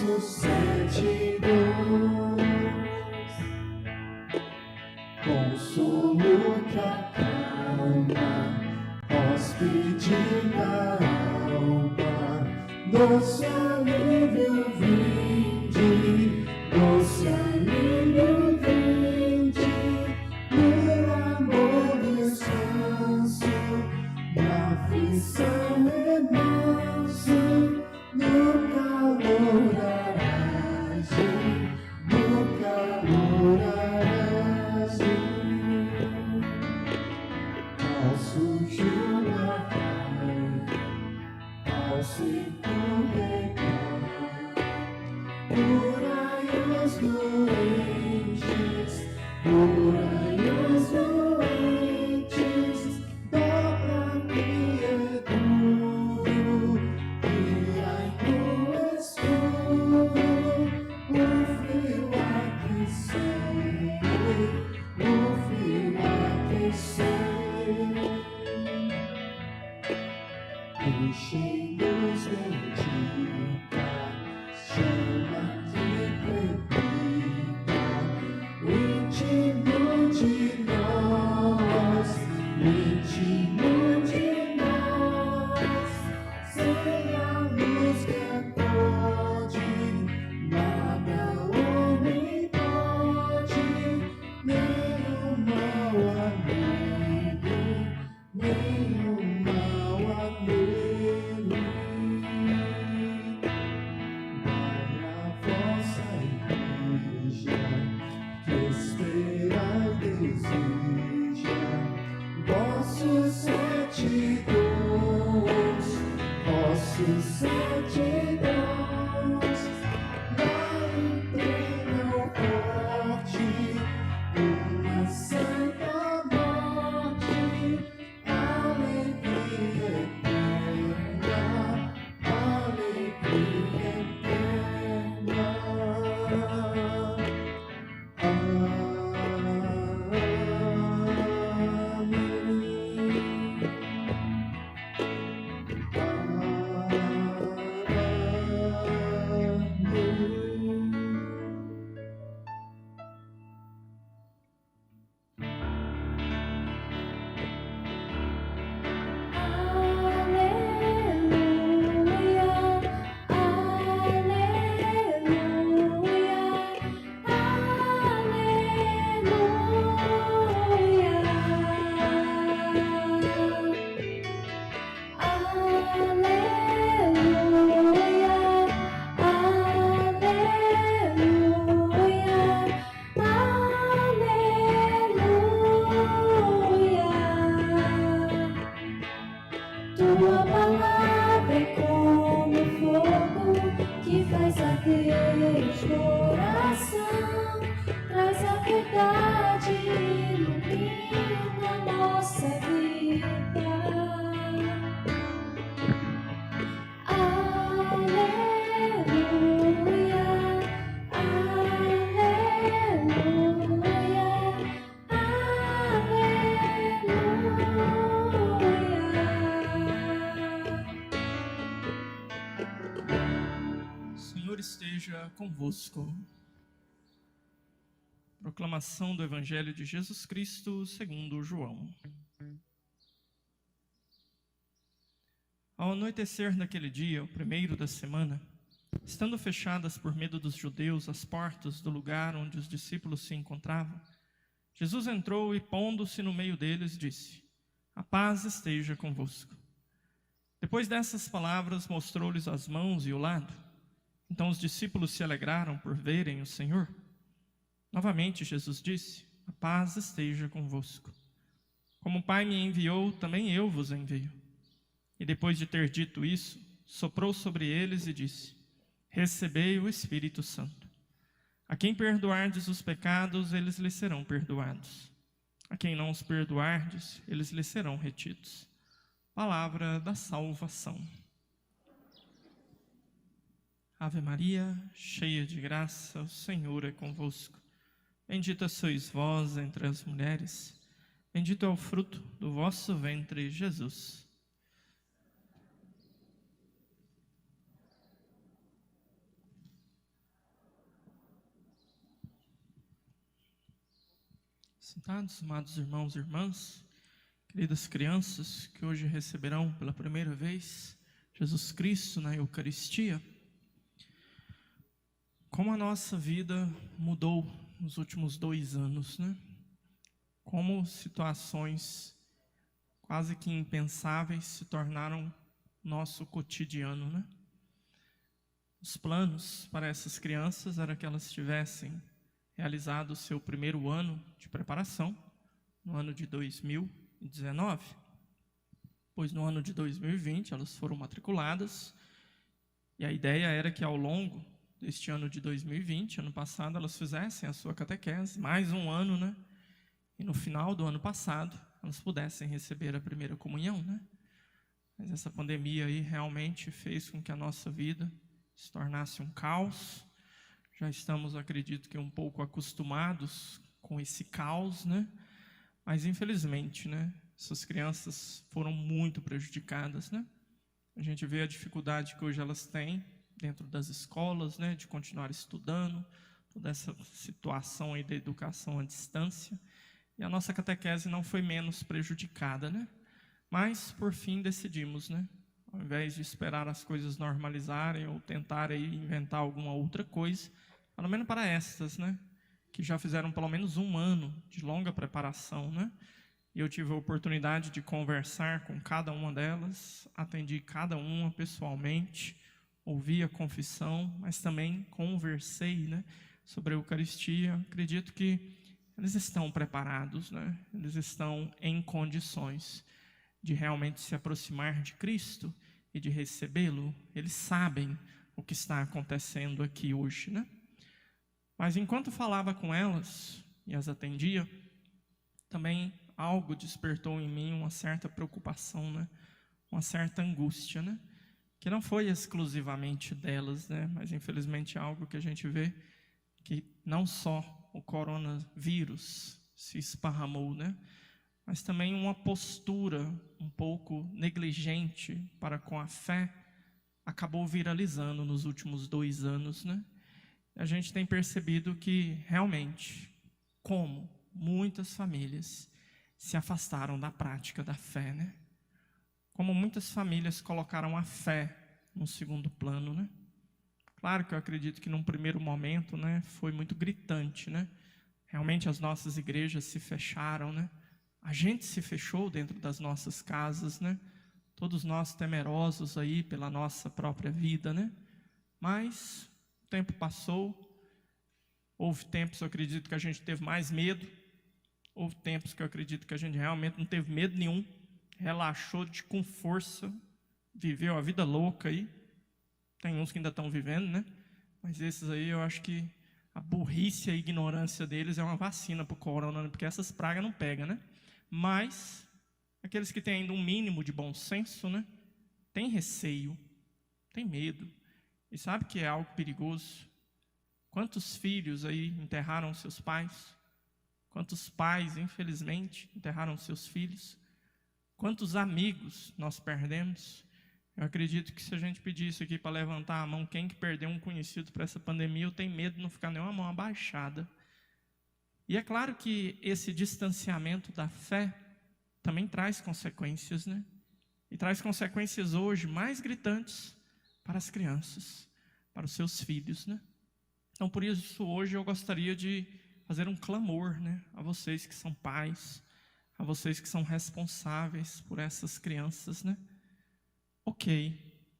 vossos 7 dons, consolo que acalma, hóspede da alma, doce alívio vinde, doce alívio vinde, no amor descanso, na aflição remanso, no calor arage, no calor arage, ao sujo lavar, ao seco regar, curai os doentes, curai os doentes, dobra-me é duro, guiai no escuro, o frio aquecer, o frio aquecer. Enchei-nos bendita, chama que crepita, íntimo de nós, íntimo de nós, sem a luz que pode, nada homem pode, nem o mau amigo, nem o mau amigo. Dai a vossa igreja, que espera e deseja vossos 7 dons, vossos 7 dons. Dai um treino forte, uma santa morte, alegria eterna, alegria eterna. Tua palavra é como fogo que faz arder os coração, traz a verdade e ilumina a nossa vida. Aleluia, O Senhor esteja convosco. Proclamação do Evangelho de Jesus Cristo segundo João. Ao anoitecer daquele dia, o primeiro da semana, estando fechadas por medo dos judeus as portas do lugar onde os discípulos se encontravam, Jesus entrou e, pondo-se no meio deles, disse: "A paz esteja convosco." Depois dessas palavras, mostrou-lhes as mãos e o lado. Então os discípulos se alegraram por verem o Senhor. Novamente Jesus disse: "A paz esteja convosco. Como o Pai me enviou, também eu vos envio." E depois de ter dito isso, soprou sobre eles e disse: "Recebei o Espírito Santo. A quem perdoardes os pecados, eles lhes serão perdoados. A quem não os perdoardes, eles lhes serão retidos." Palavra da salvação. Ave Maria, cheia de graça, o Senhor é convosco. Bendita sois vós entre as mulheres, bendito é o fruto do vosso ventre, Jesus. Sentados, amados irmãos e irmãs, queridas crianças que hoje receberão pela primeira vez Jesus Cristo na Eucaristia, como a nossa vida mudou nos últimos 2 anos, né? Como situações quase que impensáveis se tornaram nosso cotidiano, né? Os planos para essas crianças era que elas tivessem realizado o seu primeiro ano de preparação, no ano de 2019, pois no ano de 2020 elas foram matriculadas, e a ideia era que ao longo deste ano de 2020, ano passado, elas fizessem a sua catequese, mais um ano, né? E no final do ano passado, elas pudessem receber a primeira comunhão, né? Mas essa pandemia aí realmente fez com que a nossa vida se tornasse um caos. Já estamos, acredito que um pouco acostumados com esse caos, né? Mas infelizmente, né? Essas crianças foram muito prejudicadas, né? A gente vê a dificuldade que hoje elas têm dentro das escolas, né? De continuar estudando, toda essa situação aí da educação à distância. E a nossa catequese não foi menos prejudicada, né? Mas, por fim, decidimos, né? Ao invés de esperar as coisas normalizarem ou tentar aí inventar alguma outra coisa, pelo menos para estas, né? Que já fizeram pelo menos 1 ano de longa preparação, né? E eu tive a oportunidade de conversar com cada uma delas, atendi cada uma pessoalmente, ouvi a confissão, mas também conversei, né? Sobre a Eucaristia. Acredito que eles estão preparados, né? Eles estão em condições de realmente se aproximar de Cristo e de recebê-lo. Eles sabem o que está acontecendo aqui hoje, né? Mas enquanto falava com elas e as atendia, também algo despertou em mim uma certa preocupação, né? Uma certa angústia, né? Que não foi exclusivamente delas, né? Mas infelizmente é algo que a gente vê que não só o coronavírus se esparramou, né? Mas também uma postura um pouco negligente para com a fé acabou viralizando nos últimos 2 anos, né? A gente tem percebido que realmente, como muitas famílias se afastaram da prática da fé, né? Como muitas famílias colocaram a fé no segundo plano, né? Claro que eu acredito que num primeiro momento, né, foi muito gritante, né? Realmente as nossas igrejas se fecharam, né? A gente se fechou dentro das nossas casas, né? Todos nós temerosos aí pela nossa própria vida, né? Mas o tempo passou. Houve tempos, eu acredito, que a gente teve mais medo. Houve tempos que eu acredito que a gente realmente não teve medo nenhum. Relaxou com força. Viveu a vida louca aí. Tem uns que ainda estão vivendo, né? Mas esses aí eu acho que a burrice e a ignorância deles é uma vacina para o corona, porque essas pragas não pegam, né? Mas aqueles que têm ainda um mínimo de bom senso, né? Tem receio, tem medo. E sabe que é algo perigoso. Quantos filhos aí enterraram seus pais? Quantos pais, infelizmente, enterraram seus filhos? Quantos amigos nós perdemos? Eu acredito que se a gente pedisse aqui para levantar a mão, quem que perdeu um conhecido para essa pandemia, eu tenho medo de não ficar nenhuma mão abaixada. E é claro que esse distanciamento da fé também traz consequências, né? E traz consequências hoje mais gritantes para as crianças, para os seus filhos, né? Então, por isso, hoje eu gostaria de fazer um clamor, né, a vocês que são pais, a vocês que são responsáveis por essas crianças, né? Ok,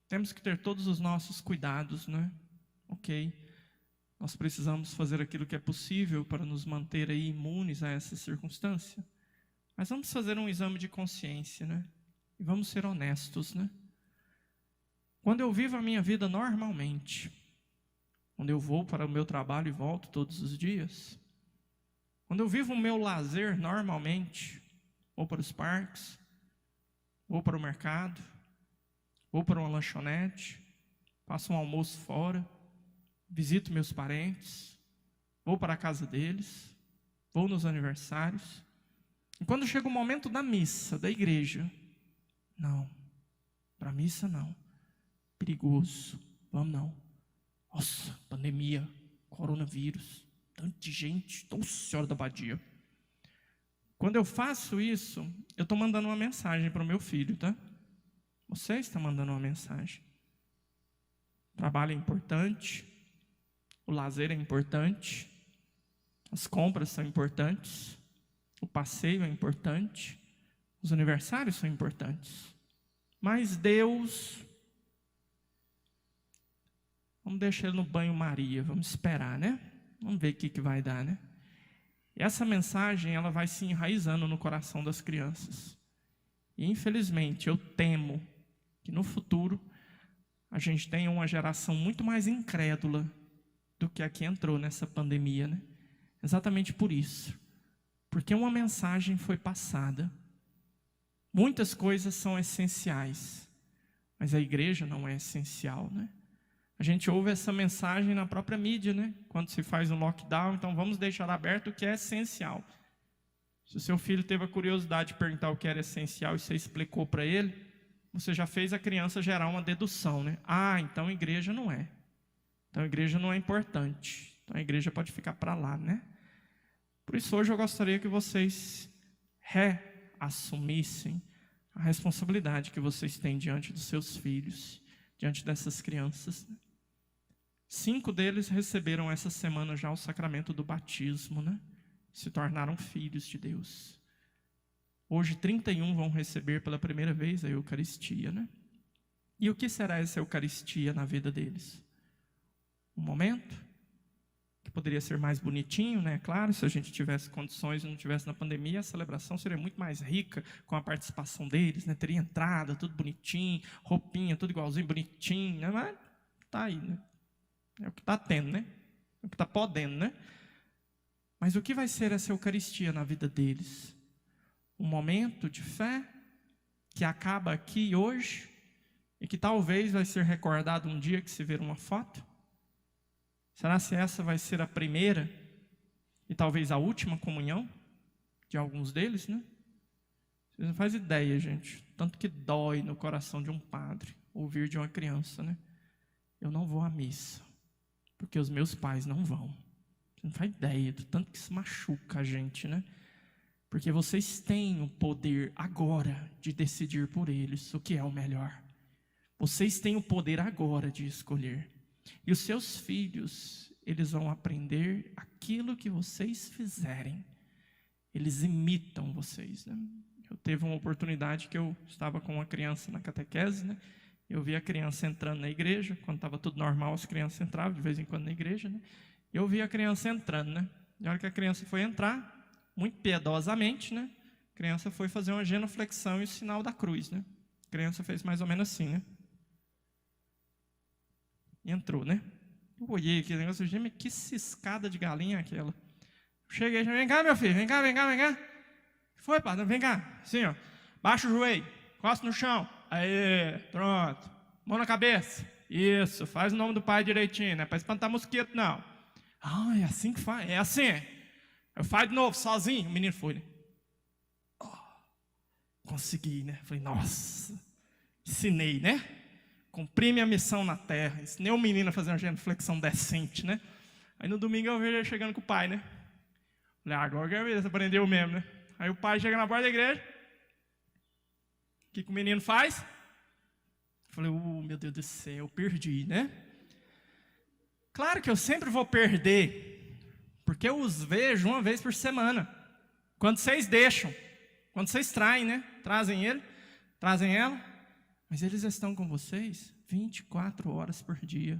temos que ter todos os nossos cuidados, né? Ok, nós precisamos fazer aquilo que é possível para nos manter aí imunes a essa circunstância. Mas vamos fazer um exame de consciência, né? E vamos ser honestos, né? Quando eu vivo a minha vida normalmente, quando eu vou para o meu trabalho e volto todos os dias, quando eu vivo o meu lazer normalmente, vou para os parques, vou para o mercado, vou para uma lanchonete, passo um almoço fora, visito meus parentes, vou para a casa deles, vou nos aniversários. E quando chega o momento da missa, da igreja, não, para a missa não, perigoso, vamos não. Nossa, pandemia, coronavírus, tanta gente, Nossa Senhora da Badia. Quando eu faço isso, eu estou mandando uma mensagem para o meu filho, tá? Você está mandando uma mensagem. O trabalho é importante, o lazer é importante, as compras são importantes, o passeio é importante, os aniversários são importantes. Mas Deus, vamos deixar ele no banho-maria, vamos esperar, né? Vamos ver o que vai dar, né? E essa mensagem, ela vai se enraizando no coração das crianças. E, infelizmente, eu temo que no futuro a gente tenha uma geração muito mais incrédula do que a que entrou nessa pandemia, né? Exatamente por isso. Porque uma mensagem foi passada. Muitas coisas são essenciais, mas a igreja não é essencial, né? A gente ouve essa mensagem na própria mídia, né? Quando se faz um lockdown, então vamos deixar aberto o que é essencial. Se o seu filho teve a curiosidade de perguntar o que era essencial e você explicou para ele, você já fez a criança gerar uma dedução, né? Ah, então a igreja não é. Então a igreja não é importante. Então a igreja pode ficar para lá, né? Por isso hoje eu gostaria que vocês reassumissem a responsabilidade que vocês têm diante dos seus filhos, diante dessas crianças, né? 5 deles receberam essa semana já o sacramento do batismo, né? Se tornaram filhos de Deus. Hoje 31 vão receber pela primeira vez a Eucaristia, né? E o que será essa Eucaristia na vida deles? Um momento que poderia ser mais bonitinho, né? Claro, se a gente tivesse condições e não tivesse na pandemia, a celebração seria muito mais rica com a participação deles, né? Teria entrada, tudo bonitinho, roupinha, tudo igualzinho, bonitinho, né? Mas tá aí, né? É o que está tendo, né? É o que está podendo, né? Mas o que vai ser essa Eucaristia na vida deles? Um momento de fé que acaba aqui hoje e que talvez vai ser recordado um dia que se ver uma foto? Será se essa vai ser a primeira e talvez a última comunhão de alguns deles, né? Vocês não fazem ideia, gente, tanto que dói no coração de um padre ouvir de uma criança, né? Eu não vou à missa, porque os meus pais não vão. Você não faz ideia do tanto que isso machuca a gente, né? Porque vocês têm o poder agora de decidir por eles o que é o melhor. Vocês têm o poder agora de escolher. E os seus filhos, eles vão aprender aquilo que vocês fizerem. Eles imitam vocês, né? Eu teve uma oportunidade que eu estava com uma criança na catequese, né? Eu vi a criança entrando na igreja. Quando estava tudo normal, as crianças entravam de vez em quando na igreja, né? Eu vi a criança entrando, né? Na hora que a criança foi entrar, muito piedosamente, né? A criança foi fazer uma genuflexão e o sinal da cruz, né? A criança fez mais ou menos assim, né? E entrou, né? Eu olhei aquele negócio, gente, que ciscada de galinha é aquela? Cheguei, vem cá, meu filho, vem cá, vem cá, vem cá. Foi, padre, vem cá, assim, ó. Baixa o joelho, encosta no chão. Aí, pronto. Mão na cabeça. Isso, faz o nome do pai direitinho, não é para espantar mosquito, não. Ah, é assim que faz, é assim. Eu faço de novo, sozinho. O menino foi, né? Oh, consegui, né? Falei, nossa, ensinei, né? Cumpri minha missão na terra. Ensinei o menino a fazer uma genuflexão decente, né? Aí no domingo eu vejo ele chegando com o pai, né? Falei, agora eu quero ver se aprendeu mesmo, né? Aí o pai chega na porta da igreja. O que o menino faz? Falei, meu Deus do céu, eu perdi, né? Claro que eu sempre vou perder, porque eu os vejo uma vez por semana. Quando vocês deixam, quando vocês traem, né? Trazem ele, trazem ela, mas eles estão com vocês 24 horas por dia,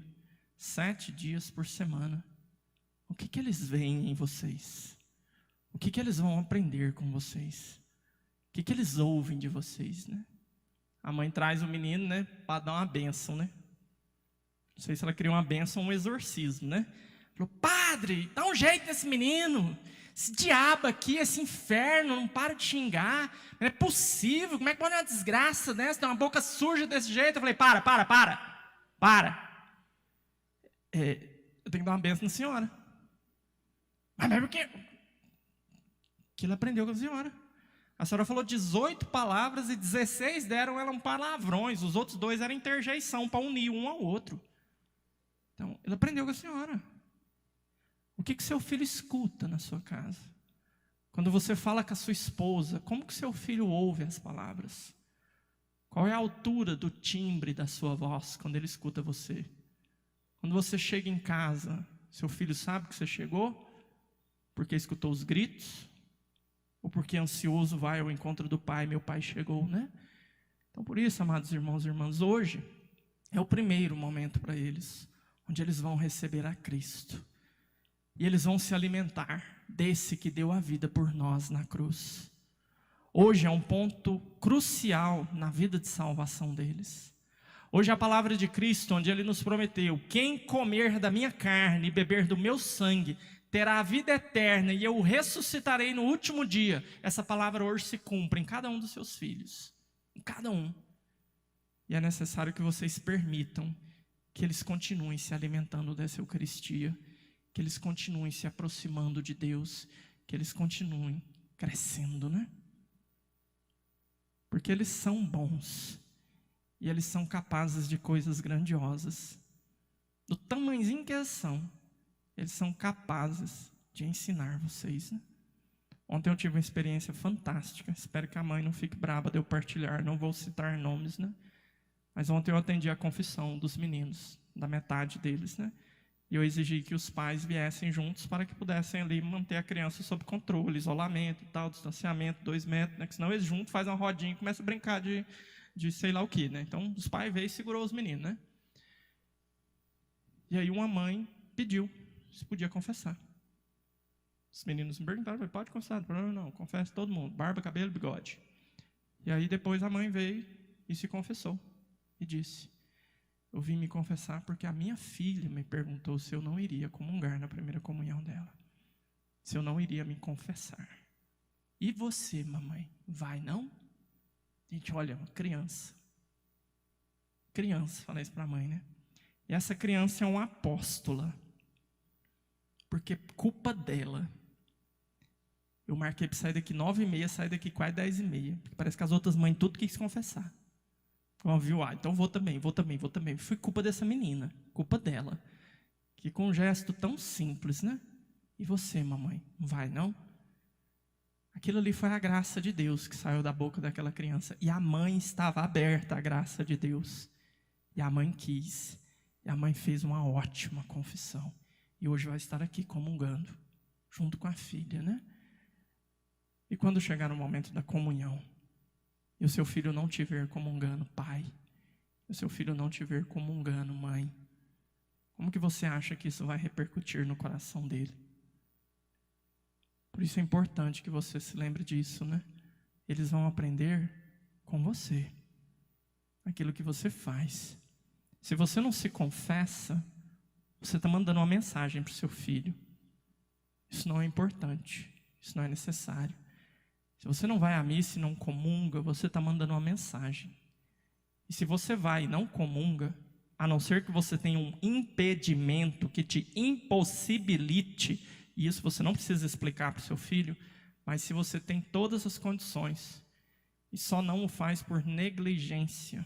7 dias por semana. O que eles veem em vocês? O que eles vão aprender com vocês? O que eles ouvem de vocês, né? A mãe traz o menino, né, para dar uma bênção, né? Não sei se ela queria uma bênção ou um exorcismo, né? Falou, padre, dá um jeito nesse menino. Esse diabo aqui, esse inferno, não para de xingar. Não é possível, como é que pode uma desgraça dessa? Tem uma boca suja desse jeito. Eu falei, para. Eu tenho que dar uma bênção na senhora. Mas por quê? Que ele aprendeu com a senhora. A senhora falou 18 palavras e 16 deram ela palavrões. Os outros 2 eram interjeição para unir um ao outro. Então, ele aprendeu com a senhora. O que seu filho escuta na sua casa? Quando você fala com a sua esposa, como que seu filho ouve as palavras? Qual é a altura do timbre da sua voz quando ele escuta você? Quando você chega em casa, seu filho sabe que você chegou? Porque escutou os gritos? Ou porque ansioso vai ao encontro do pai, meu pai chegou, né? Então por isso, amados irmãos e irmãs, hoje é o primeiro momento para eles, onde eles vão receber a Cristo. E eles vão se alimentar desse que deu a vida por nós na cruz. Hoje é um ponto crucial na vida de salvação deles. Hoje é a palavra de Cristo, onde Ele nos prometeu: quem comer da minha carne e beber do meu sangue, terá a vida eterna, e eu o ressuscitarei no último dia. Essa palavra hoje se cumpre em cada um dos seus filhos, em cada um. E é necessário que vocês permitam que eles continuem se alimentando dessa Eucaristia, que eles continuem se aproximando de Deus, que eles continuem crescendo, né? Porque eles são bons, e eles são capazes de coisas grandiosas. Do tamanhozinho que eles são capazes de ensinar vocês, né? Ontem eu tive uma experiência fantástica. Espero que a mãe não fique brava de eu partilhar. Não vou citar nomes, né? Mas ontem eu atendi a confissão dos meninos, da metade deles, né? E eu exigi que os pais viessem juntos para que pudessem ali manter a criança sob controle, isolamento e tal, distanciamento, 2 metros, né? Que senão eles juntos fazem uma rodinha e começam a brincar de sei lá o que, né? Então os pais veio e segurou os meninos, né? E aí uma mãe pediu se podia confessar. Os meninos me perguntaram: pode confessar? Não tem problema não, confessa todo mundo, barba, cabelo, bigode. E aí depois a mãe veio e se confessou e disse: eu vim me confessar porque a minha filha me perguntou se eu não iria comungar na primeira comunhão dela, se eu não iria me confessar. E você, mamãe, vai não? Gente, olha, uma criança, falei isso para a mãe, né? E essa criança é uma apóstola, porque culpa dela, eu marquei para sair daqui 9h30, sair daqui quase 10h30, porque parece que as outras mães tudo quis confessar. Então, viu? Então vou também. Foi culpa dessa menina, culpa dela, que com um gesto tão simples, né? E você, mamãe, não vai não? Aquilo ali foi a graça de Deus que saiu da boca daquela criança, e a mãe estava aberta à graça de Deus, e a mãe quis, e a mãe fez uma ótima confissão, e hoje vai estar aqui comungando, junto com a filha, né? E quando chegar no momento da comunhão, e o seu filho não te ver comungando, pai, e o seu filho não te ver comungando, mãe, como que você acha que isso vai repercutir no coração dele? Por isso é importante que você se lembre disso, né? Eles vão aprender com você, aquilo que você faz. Se você não se confessa, você está mandando uma mensagem para o seu filho. Isso não é importante, isso não é necessário. Se você não vai à missa e não comunga, você está mandando uma mensagem. E se você vai e não comunga, a não ser que você tenha um impedimento que te impossibilite, e isso você não precisa explicar para o seu filho, mas se você tem todas as condições e só não o faz por negligência,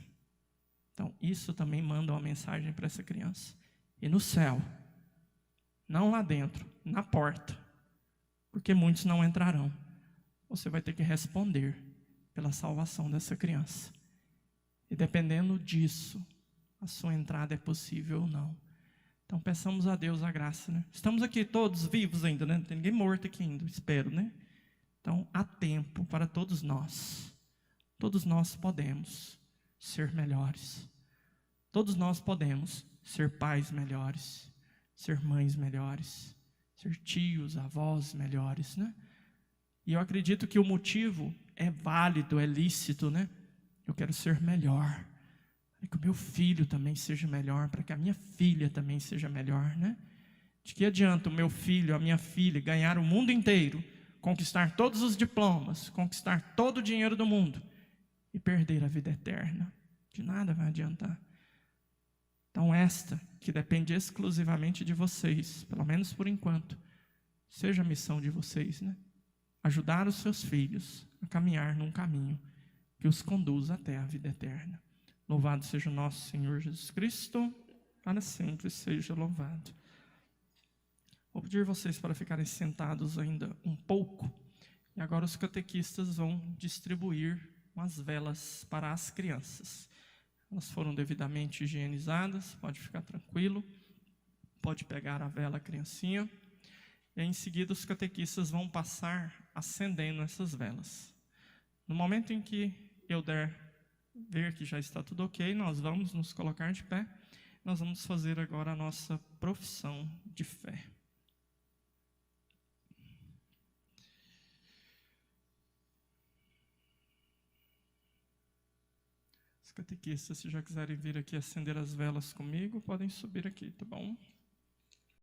então isso também manda uma mensagem para essa criança. E no céu, não lá dentro, na porta, porque muitos não entrarão, você vai ter que responder pela salvação dessa criança. E dependendo disso, a sua entrada é possível ou não. Então peçamos a Deus a graça, né? Estamos aqui todos vivos ainda, né? Não tem ninguém morto aqui ainda, espero, né? Então há tempo para todos nós. Todos nós podemos ser melhores. Todos nós podemos ser pais melhores, ser mães melhores, ser tios, avós melhores, né? E eu acredito que o motivo é válido, é lícito, né? Eu quero ser melhor, para que o meu filho também seja melhor, para que a minha filha também seja melhor, né? De que adianta o meu filho, a minha filha ganhar o mundo inteiro, conquistar todos os diplomas, conquistar todo o dinheiro do mundo e perder a vida eterna? De nada vai adiantar. Então esta, que depende exclusivamente de vocês, pelo menos por enquanto, seja a missão de vocês, né? Ajudar os seus filhos a caminhar num caminho que os conduz até a vida eterna. Louvado seja o nosso Senhor Jesus Cristo, para sempre seja louvado. Vou pedir vocês para ficarem sentados ainda um pouco, E agora os catequistas vão distribuir umas velas para as crianças. Elas foram devidamente higienizadas, pode ficar tranquilo. Pode pegar a vela, criancinha. E em seguida os catequistas vão passar acendendo essas velas. No momento em que eu der ver que já está tudo ok, nós vamos nos colocar de pé. Nós vamos fazer agora a nossa profissão de fé. Os catequistas, se já quiserem vir aqui acender as velas comigo, podem subir aqui, tá bom?